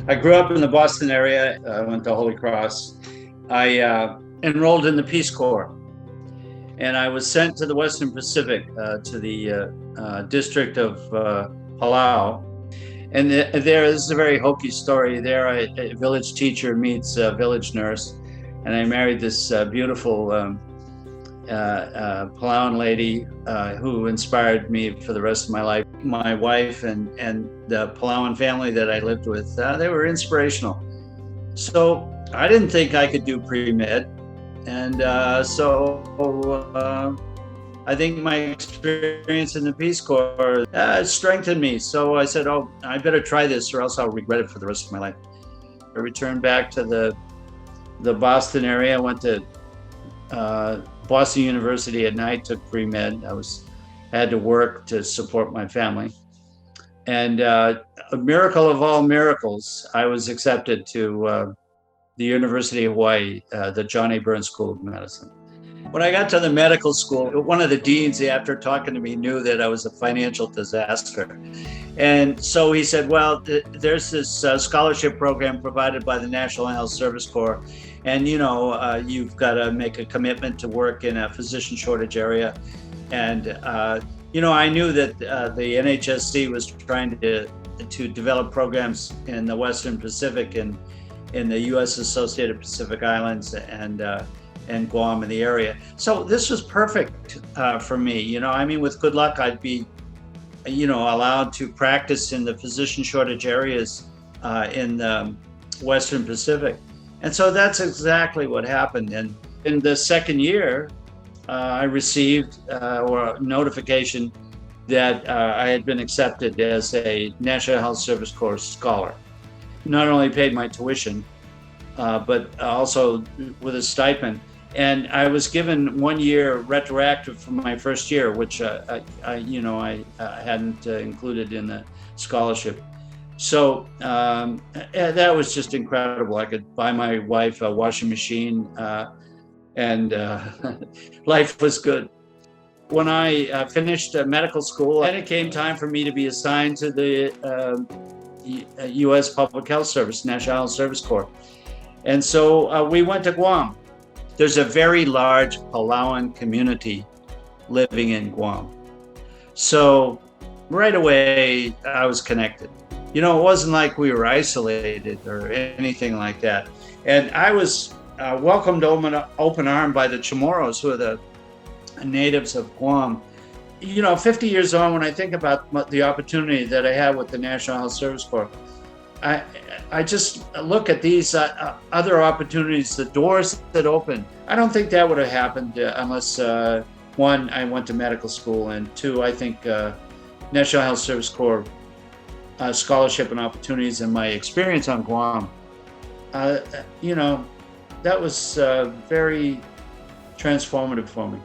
I grew up in the Boston area. I went to Holy Cross. I enrolled in the Peace Corps, and I was sent to the Western Pacific, to the district of Palau. And there, this is a very hokey story. There, a village teacher meets a village nurse, and I married this beautiful Palauan lady who inspired me for the rest of my life. My wife and the Palauan family that I lived with, they were inspirational. So I didn't think I could do pre-med, and I think my experience in the Peace Corps strengthened me. So I said, oh, I better try this or else I'll regret it for the rest of my life. I returned back to the Boston area. I went to Boston University at night, took pre-med. Had to work to support my family. And a miracle of all miracles, I was accepted to the University of Hawaii, the John A. Burns School of Medicine. When I got to the medical school, one of the deans, after talking to me, knew that I was a financial disaster. And so he said, well, there's this scholarship program provided by the National Health Service Corps. And, you've got to make a commitment to work in a physician shortage area. And, I knew that the NHSC was trying to develop programs in the Western Pacific and in the U.S. Associated Pacific Islands and Guam in the area. So this was perfect for me. With good luck, I'd be, allowed to practice in the physician shortage areas in the Western Pacific. And so that's exactly what happened. And in the second year, I received a notification that I had been accepted as a National Health Service Corps scholar. Not only paid my tuition, but also with a stipend. And I was given 1 year retroactive from my first year, which I hadn't included in the scholarship. So that was just incredible. I could buy my wife a washing machine, and life was good. When I finished medical school, then it came time for me to be assigned to the U.S. Public Health Service, National Health Service Corps. And so we went to Guam. There's a very large Palauan community living in Guam. So right away, I was connected. It wasn't like we were isolated or anything like that. And I was welcomed open arm by the Chamorros, who are the natives of Guam. 50 years on, when I think about the opportunity that I had with the National Health Service Corps, I just look at these other opportunities, the doors that open. I don't think that would have happened unless, one, I went to medical school, and two, I think National Health Service Corps scholarship and opportunities and my experience on Guam, that was very transformative for me.